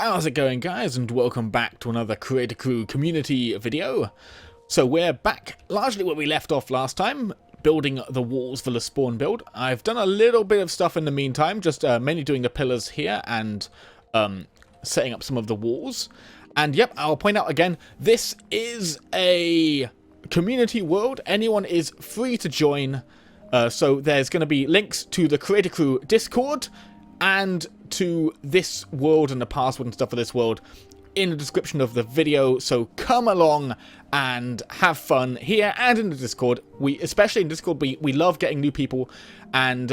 How's it going, guys, and welcome back to another Creaticrew Community video. So we're back largely where we left off last time, building the walls for the spawn build. I've done a little bit of stuff in the meantime, just mainly doing the pillars here and setting up some of the walls. And yep, I'll point out again, this is a community world. Anyone is free to join. So there's going to be links to the Creaticrew Discord and to this world and the password and stuff for this world in the description of the video. So come along and have fun here and in the Discord. Especially in Discord, we love getting new people, and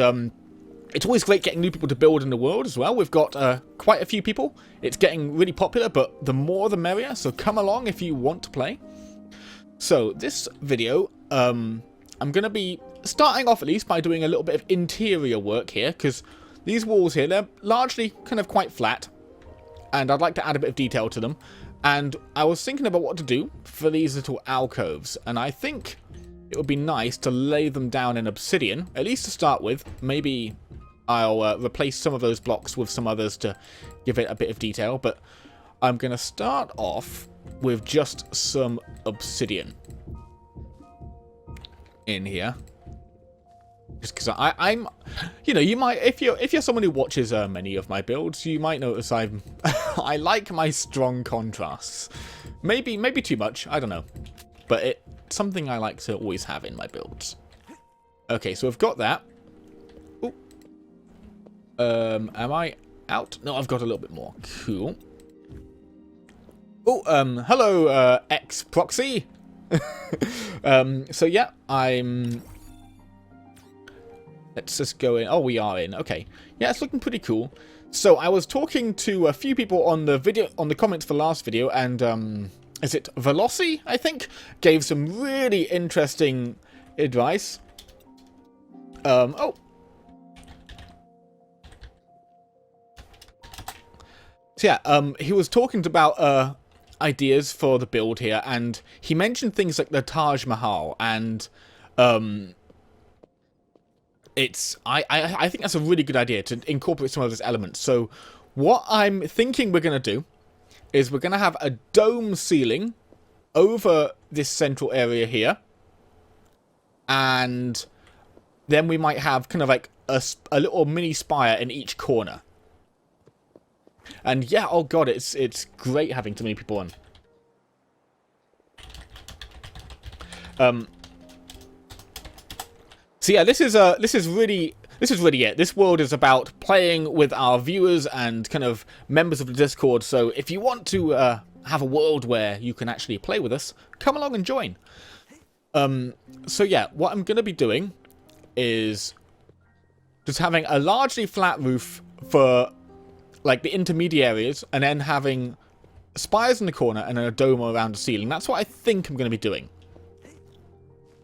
it's always great getting new people to build in the world as well. We've got quite a few people. It's getting really popular, but the more the merrier. So come along if you want to play. So this video, I'm going to be starting off at least by doing a little bit of interior work here, because these walls here, they're largely kind of quite flat, and I'd like to add a bit of detail to them. And I was thinking about what to do for these little alcoves, and I think it would be nice to lay them down in obsidian, at least to start with. Maybe I'll replace some of those blocks with some others to give it a bit of detail, but I'm going to start off with just some obsidian in here. Just because I'm, you know, you might, if you're someone who watches many of my builds, you might notice I like my strong contrasts. Maybe too much, I don't know, but it's something I like to always have in my builds. Okay, so we've got that. Ooh. Am I out? No, I've got a little bit more. Cool. Oh, hello, X-Proxy. So yeah, let's just go in. Oh, we are in. Okay. Yeah, it's looking pretty cool. So I was talking to a few people on the comments for last video, and is it Veloci, I think, gave some really interesting advice. Oh. So yeah, he was talking about ideas for the build here, and he mentioned things like the Taj Mahal, and I think that's a really good idea to incorporate some of those elements. So what I'm thinking we're going to do is we're going to have a dome ceiling over this central area here, and then we might have kind of like a little mini spire in each corner. And yeah, oh god, it's great having so many people on. So yeah, this is really it. This world is about playing with our viewers and kind of members of the Discord. So if you want to have a world where you can actually play with us, come along and join. So yeah, what I'm going to be doing is just having a largely flat roof for like the intermediaries, and then having spires in the corner and then a dome around the ceiling. That's what I think I'm going to be doing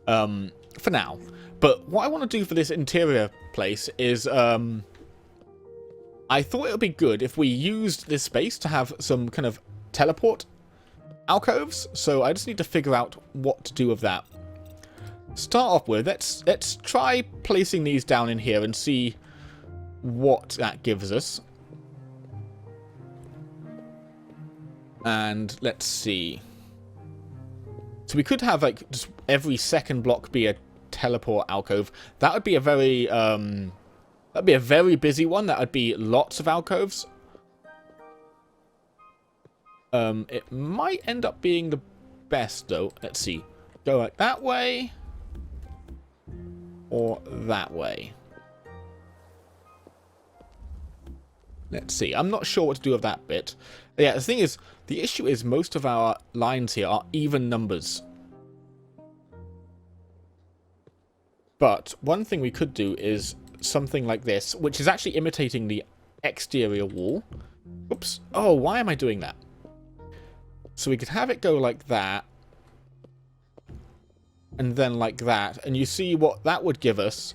for now. But what I want to do for this interior place is, I thought it would be good if we used this space to have some kind of teleport alcoves. So I just need to figure out what to do with that. Start off with, let's try placing these down in here and see what that gives us. And let's see. So we could have like just every second block be a teleport alcove. That would be a very busy one. That would be lots of alcoves. It might end up being the best though. Let's see. Go like that way or that way. Let's see. I'm not sure what to do with that bit. Yeah, the thing is, the issue is most of our lines here are even numbers. But one thing we could do is something like this, which is actually imitating the exterior wall. Oops. Oh, why am I doing that? So we could have it go like that. And then like that. And you see what that would give us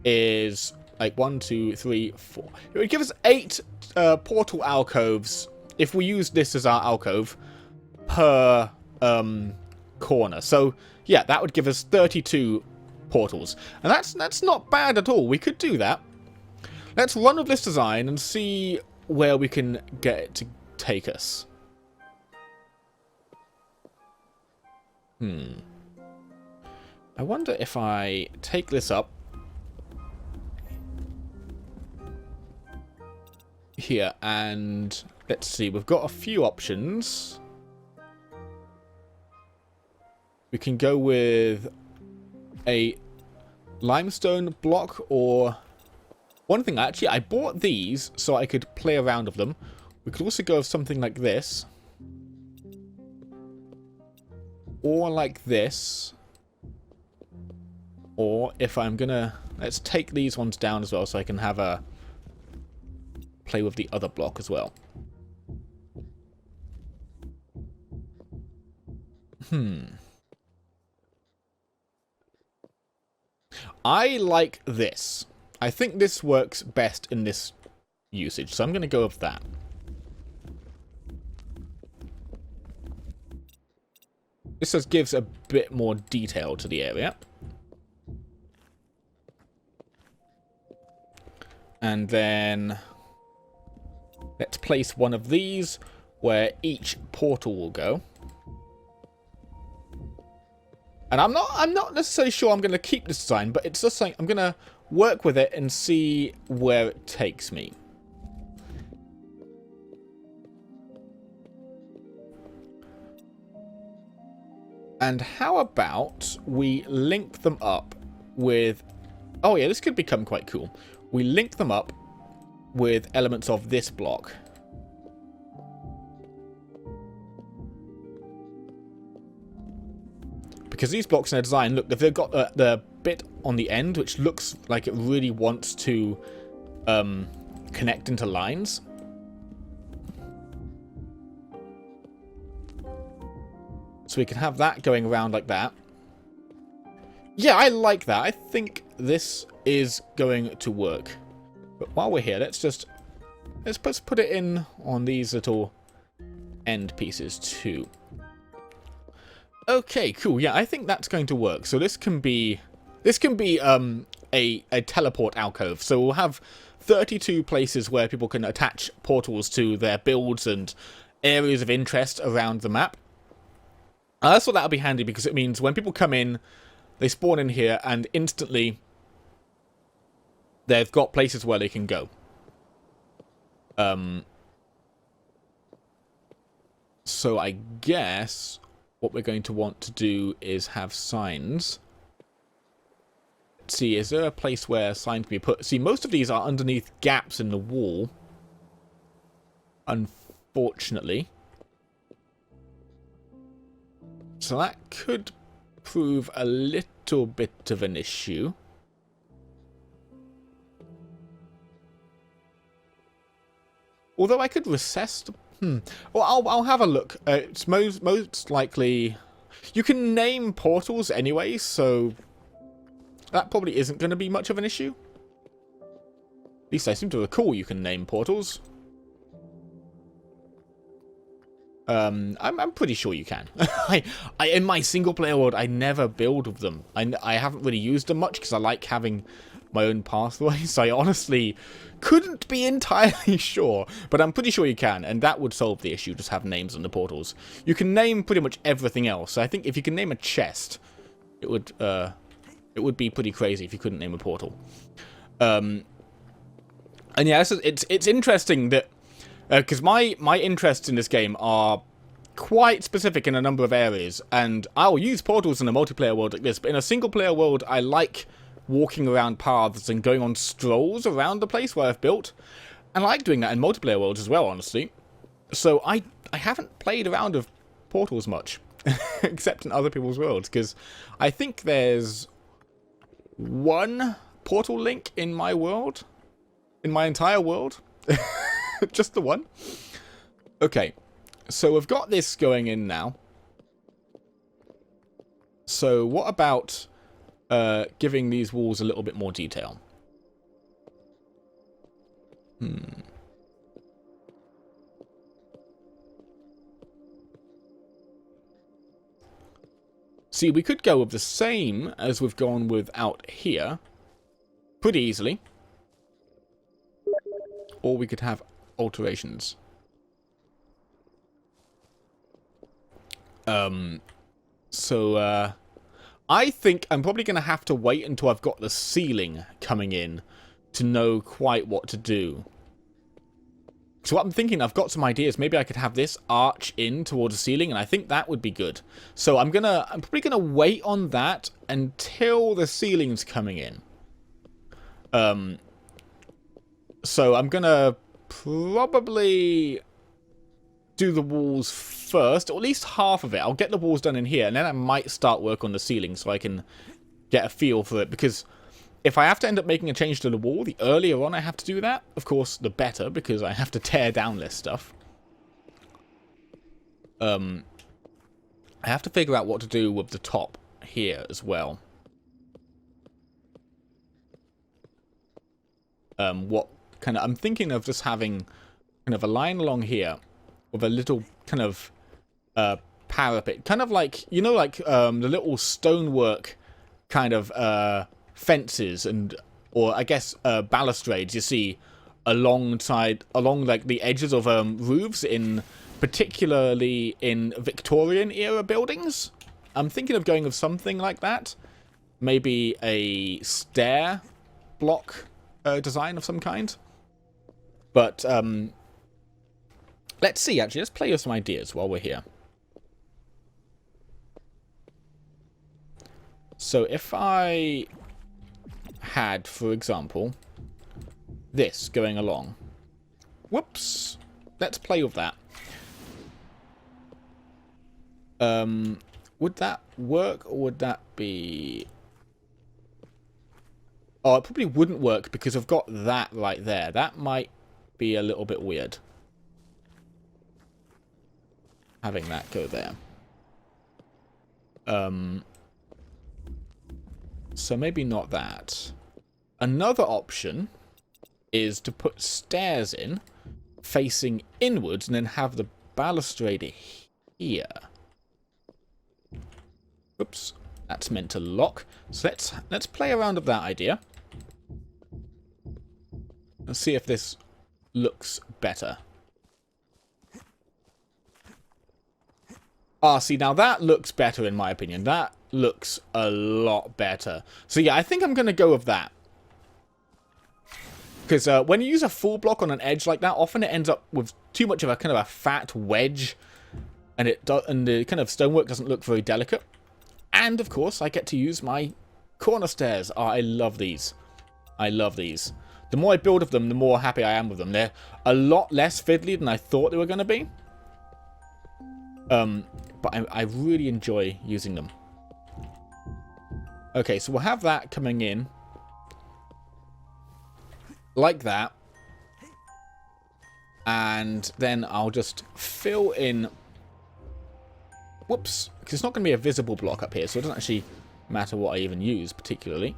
is like 1, 2, 3, 4. It would give us 8 portal alcoves if we use this as our alcove per corner. So yeah, that would give us 32 portals, and that's not bad at all. We could do that. Let's run with this design and see where we can get it to take us. I wonder if I take this up here, and let's see, we've got a few options. We can go with a limestone block, or one thing, actually, I bought these so I could play around with them. We could also go with something like this, or like this, or if I'm gonna, let's take these ones down as well so I can have a play with the other block as well. I like this. I think this works best in this usage, so I'm going to go with that. This just gives a bit more detail to the area. And then let's place one of these where each portal will go. And I'm not necessarily sure I'm going to keep this design, but it's just something I'm going to work with it and see where it takes me. And how about we link them up with... Oh yeah, this could become quite cool. We link them up with elements of this block. Because these blocks in their design, look, they've got the bit on the end, which looks like it really wants to connect into lines. So we can have that going around like that. Yeah, I like that. I think this is going to work. But while we're here, let's put it in on these little end pieces too. Okay, cool. Yeah, I think that's going to work. So this can be a teleport alcove. So we'll have 32 places where people can attach portals to their builds and areas of interest around the map. I thought that would be handy because it means when people come in, they spawn in here and instantly they've got places where they can go. So I guess what we're going to want to do is have signs. Let's see, is there a place where signs can be put? See, most of these are underneath gaps in the wall, unfortunately. So that could prove a little bit of an issue. Although I could recess the... Well, I'll have a look. It's most likely... You can name portals anyway, so... That probably isn't going to be much of an issue. At least I seem to recall you can name portals. I'm pretty sure you can. In my single player world, I never build with them. I haven't really used them much because I like having my own pathway. So I honestly couldn't be entirely sure, but I'm pretty sure you can, and that would solve the issue. Just have names on the portals. You can name pretty much everything else. So I think if you can name a chest, it would be pretty crazy if you couldn't name a portal. And yeah, it's interesting that. Because my interests in this game are quite specific in a number of areas, and I'll use portals in a multiplayer world like this, but in a single-player world, I like walking around paths and going on strolls around the place where I've built, and I like doing that in multiplayer worlds as well, honestly. So I haven't played around with portals much, except in other people's worlds, because I think there's one portal link in my world, in my entire world. Just the one. Okay, so we've got this going in now. So what about giving these walls a little bit more detail? See, we could go with the same as we've gone with out here pretty easily. Or we could have alterations. So I think I'm probably going to have to wait until I've got the ceiling coming in to know quite what to do. So what I'm thinking, I've got some ideas. Maybe I could have this arch in towards the ceiling, and I think that would be good. So I'm probably gonna wait on that until the ceiling's coming in. So I'm gonna probably do the walls first, or at least half of it. I'll get the walls done in here, and then I might start work on the ceiling so I can get a feel for it, because if I have to end up making a change to the wall, the earlier on I have to do that, of course, the better, because I have to tear down less stuff. I have to figure out what to do with the top here as well. I'm thinking of just having kind of a line along here with a little kind of parapet, kind of like, you know, like the little stonework kind of fences or I guess balustrades you see along like the edges of roofs, particularly in Victorian era buildings. I'm thinking of going with something like that, maybe a stair block design of some kind. But let's see. Actually, let's play with some ideas while we're here. So if I had, for example, this going along. Whoops. Let's play with that. Would that work, or would that be... Oh, it probably wouldn't work because I've got that right there. That might be a little bit weird, having that go there. So maybe not that. Another option is to put stairs in facing inwards and then have the balustrade here. Oops, that's meant to lock. So let's play around with that idea. Let's see if this looks better. Ah, see, now that looks better in my opinion. That looks a lot better. So yeah, I think I'm going to go with that. Because when you use a full block on an edge like that, often it ends up with too much of a kind of a fat wedge. And the kind of stonework doesn't look very delicate. And of course, I get to use my corner stairs. Oh, I love these. I love these. The more I build of them, the more happy I am with them. They're a lot less fiddly than I thought they were going to be. But I really enjoy using them. Okay, so we'll have that coming in. Like that. And then I'll just fill in... Whoops. Because it's not going to be a visible block up here, so it doesn't actually matter what I even use particularly.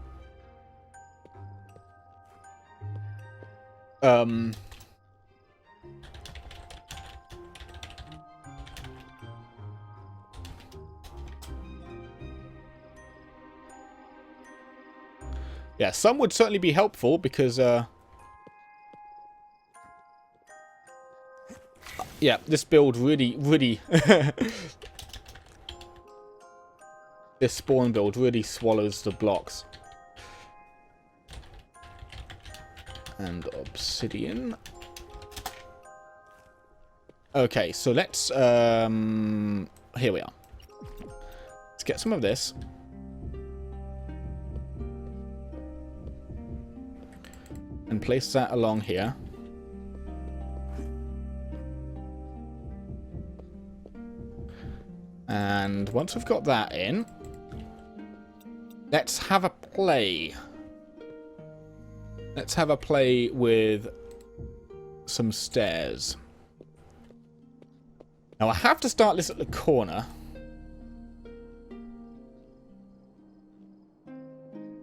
Yeah, some would certainly be helpful because, yeah, this build really, this spawn build really swallows the blocks. And obsidian. Okay, so let's, here we are. Let's get some of this. And place that along here. And once we've got that in, let's have a play. Let's have a play with some stairs. Now I have to start this at the corner.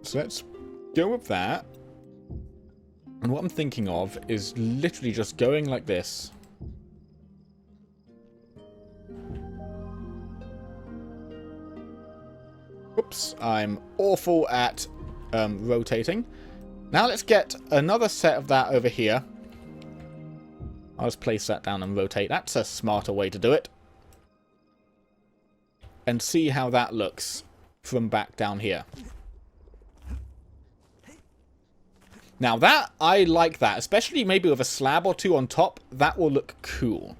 So let's go with that. And what I'm thinking of is literally just going like this. Oops, I'm awful at rotating. Now let's get another set of that over here. I'll just place that down and rotate. That's a smarter way to do it. And see how that looks from back down here. Now that, I like that. Especially maybe with a slab or two on top. That will look cool.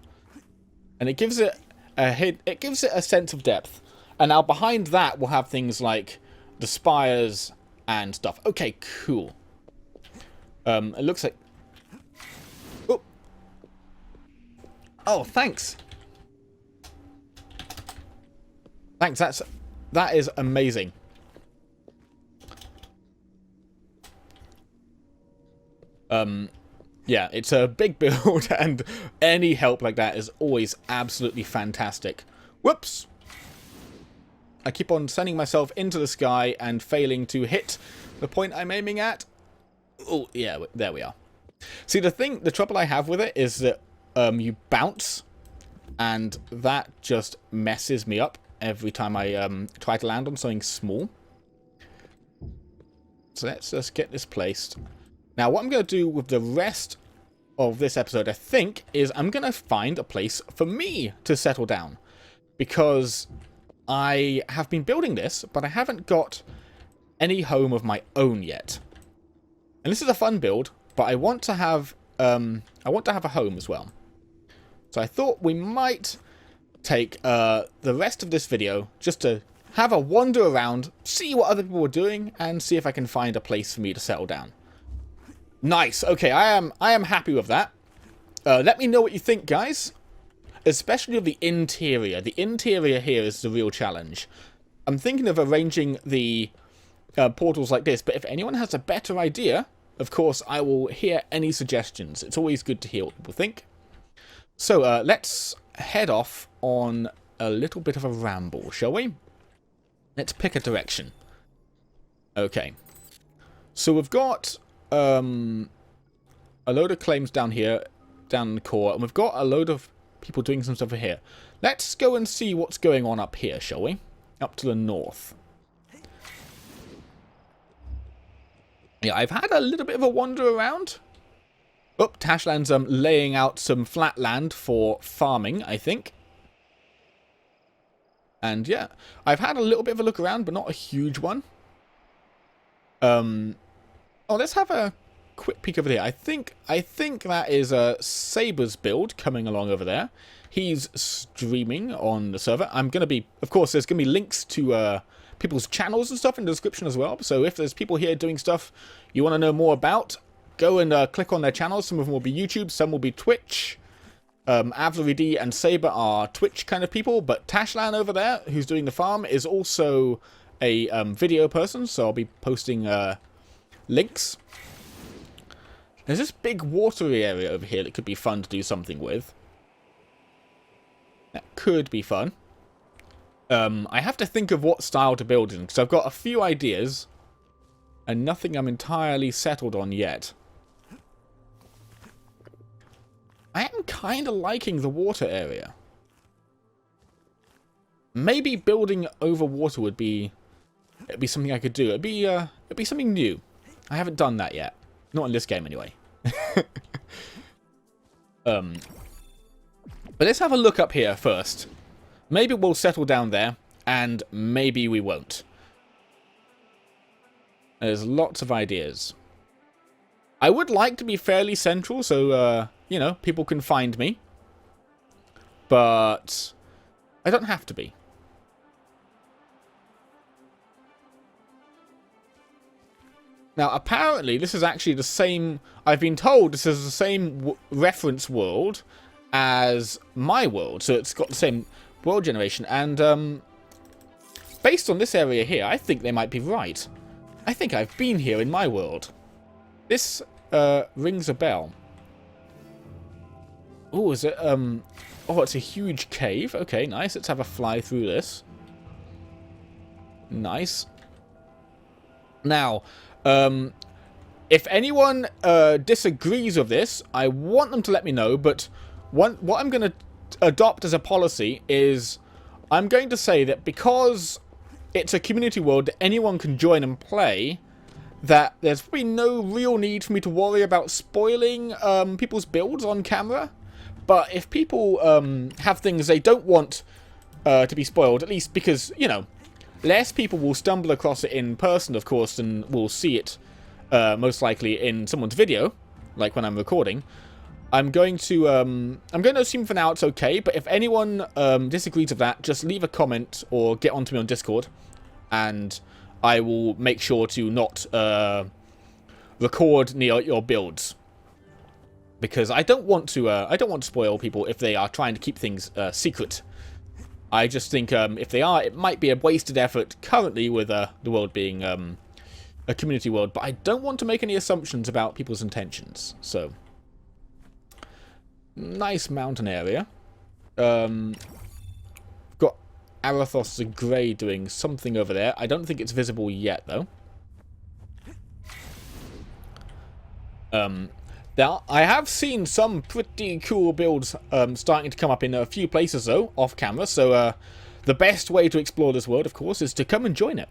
And it gives it a sense of depth. And now behind that, we'll have things like the spires and stuff. Okay, cool. It looks like... Oh, oh, thanks. Thanks, that is amazing. Yeah, it's a big build, and any help like that is always absolutely fantastic. Whoops! I keep on sending myself into the sky and failing to hit the point I'm aiming at. Oh, yeah, there we are. See, the trouble I have with it is that you bounce, and that just messes me up every time I try to land on something small. So let's just get this placed. Now, what I'm going to do with the rest of this episode, I think, is I'm going to find a place for me to settle down. Because I have been building this, but I haven't got any home of my own yet. And this is a fun build, but I want to have a home as well. So I thought we might take the rest of this video just to have a wander around, see what other people are doing, and see if I can find a place for me to settle down. Nice. Okay, I am happy with that. Let me know what you think, guys. Especially of the interior. The interior here is the real challenge. I'm thinking of arranging the portals like this, but if anyone has a better idea, of course, I will hear any suggestions. It's always good to hear what people think. So, let's head off on a little bit of a ramble, shall we? Let's pick a direction. Okay. So we've got a load of claims down here, down in the core, and we've got a load of people doing some stuff here. Let's go and see what's going on up here, shall we? Up to the north. Yeah, I've had a little bit of a wander around. Oh, Tashland's laying out some flat land for farming, I think. And yeah, I've had a little bit of a look around, but not a huge one. Oh, let's have a quick peek over here. I think that is Saber's build coming along over there. He's streaming on the server. I'm going to be, of course, there's going to be links to people's channels and stuff in the description as well. So if there's people here doing stuff you want to know more about, go and click on their channels. Some of them will be YouTube, some will be Twitch. Avlaryd and Saber are Twitch kind of people, but Tashland over there, who's doing the farm, is also a video person, so I'll be posting links. There's this big watery area over here that could be fun to do something with. That could be fun. I have to think of what style to build in, because I've got a few ideas, and nothing I'm entirely settled on yet. I am kind of liking the water area. Maybe building over water would be... It'd be something I could do. It'd be something new. I haven't done that yet. Not in this game, anyway. But let's have a look up here first. Maybe we'll settle down there, and maybe we won't. There's lots of ideas. I would like to be fairly central, so, you know, people can find me. But I don't have to be. Now, apparently, this is actually the same... I've been told this is the same reference world as my world. So it's got the same world generation. And based on this area here, I think they might be right. I think I've been here in my world. This rings a bell. Oh, is it... Oh, it's a huge cave. Okay, nice. Let's have a fly through this. Nice. Now... if anyone disagrees with this, I want them to let me know, but what I'm going to adopt as a policy is I'm going to say that because it's a community world that anyone can join and play, that there's probably no real need for me to worry about spoiling people's builds on camera. But if people have things they don't want to be spoiled, at least because, you know, less people will stumble across it in person, of course, and will see it most likely in someone's video, like when I'm recording. I'm going to assume for now it's okay, but if anyone disagrees with that, just leave a comment or get onto me on Discord, and I will make sure to not record near your builds, because I don't want to spoil people if they are trying to keep things secret. I just think if they are, it might be a wasted effort currently with the world being a community world, but I don't want to make any assumptions about people's intentions. So, nice mountain area. Got Arathos the Grey doing something over there. I don't think it's visible yet, though. Now, I have seen some pretty cool builds starting to come up in a few places, though, off camera. So, the best way to explore this world, of course, is to come and join it.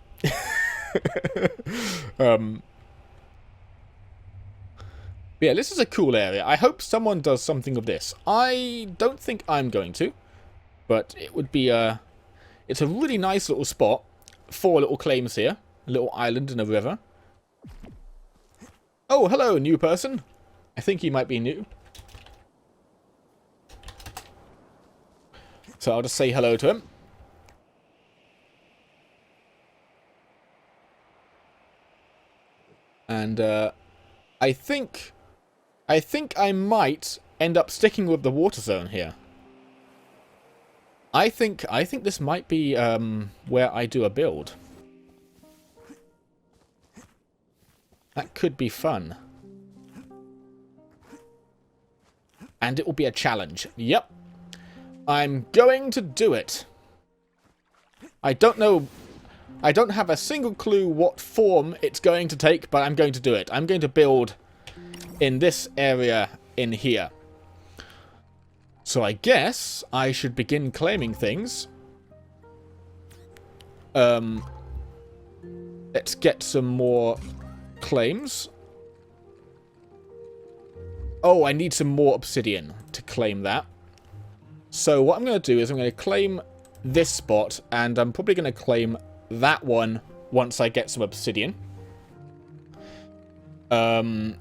Yeah, this is a cool area. I hope someone does something of this. I don't think I'm going to, but it would be it's a really nice little spot. 4 little claims here. A little island and a river. Oh, hello, new person. I think he might be new. So I'll just say hello to him. And I think I might end up sticking with the water zone here. I think this might be where I do a build. That could be fun. And it will be a challenge. Yep. I'm going to do it. I don't know. I don't have a single clue what form it's going to take, but I'm going to do it. I'm going to build in this area in here. So I guess I should begin claiming things. Let's get some more claims. Oh, I need some more obsidian to claim that. So what I'm going to do is I'm going to claim this spot, and I'm probably going to claim that one once I get some obsidian. Oh,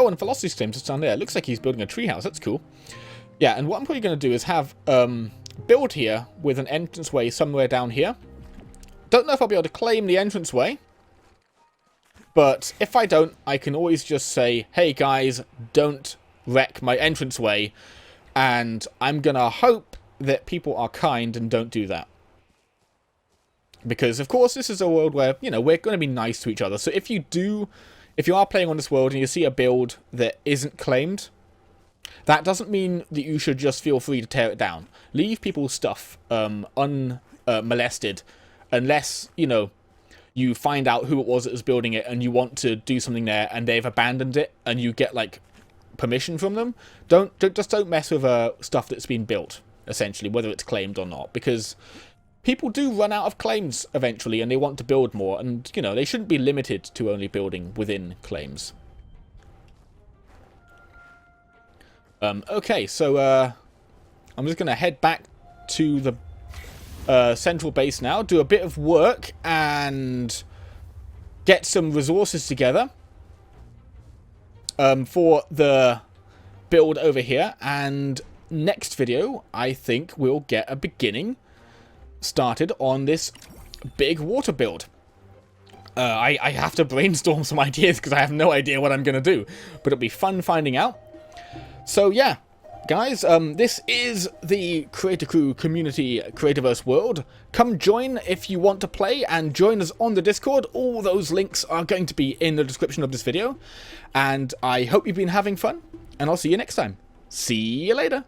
and Velocity's claims just down there. It looks like he's building a treehouse. That's cool. Yeah, and what I'm probably going to do is have build here with an entranceway somewhere down here. Don't know if I'll be able to claim the entranceway. But if I don't, I can always just say, hey guys, don't wreck my entranceway. And I'm going to hope that people are kind and don't do that. Because, of course, this is a world where, you know, we're going to be nice to each other. So if you are playing on this world and you see a build that isn't claimed, that doesn't mean that you should just feel free to tear it down. Leave people's stuff unmolested unless, you know, you find out who it was that was building it and you want to do something there and they've abandoned it and you get, like, permission from them. Don't mess with stuff that's been built, essentially, whether it's claimed or not. Because people do run out of claims eventually and they want to build more. And, you know, they shouldn't be limited to only building within claims. Okay, so I'm just going to head back to the central base now, do a bit of work and get some resources together for the build over here. And next video, I think we'll get a beginning started on this big water build. I have to brainstorm some ideas because I have no idea what I'm going to do, but it'll be fun finding out. So yeah, guys, this is the Creaticrew Community Creativerse world. Come join if you want to play and join us on the Discord. All those links are going to be in the description of this video. And I hope you've been having fun, and I'll see you next time. See you later.